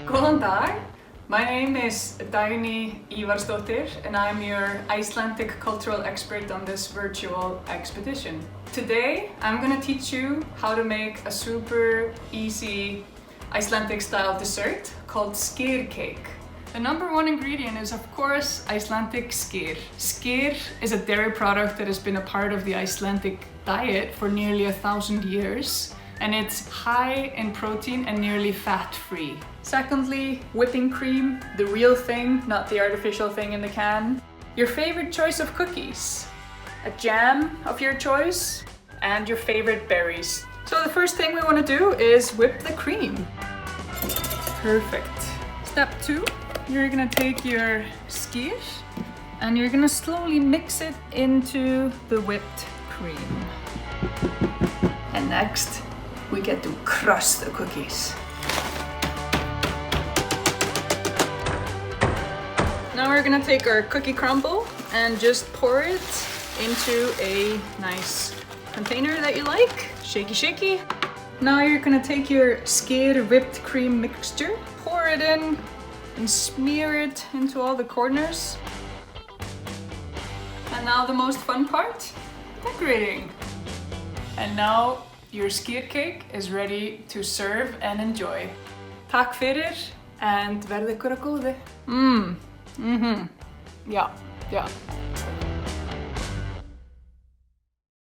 Góðan dag. My name is Dagny Ivarsdottir and I'm your Icelandic cultural expert on this virtual expedition. Today I'm gonna teach you how to make a super easy Icelandic style dessert called Skyr cake. The number one ingredient is of course Icelandic skyr. Skyr is a dairy product that has been a part of the Icelandic diet for nearly 1,000 years. And it's high in protein and nearly fat-free. Secondly, whipping cream, the real thing, not the artificial thing in the can. Your favorite choice of cookies, a jam of your choice, and your favorite berries. So the first thing we want to do is whip the cream. Perfect. Step 2, you're gonna take your skyr and you're gonna slowly mix it into the whipped cream. And next, we get to crush the cookies. Now we're gonna take our cookie crumble and just pour it into a nice container that you like. Shaky, shaky. Now you're gonna take your skyr whipped cream mixture, pour it in and smear it into all the corners. And now the most fun part, decorating. And now your skyr cake is ready to serve and enjoy. Takk fyrir and verði ykkur að góðu. Já.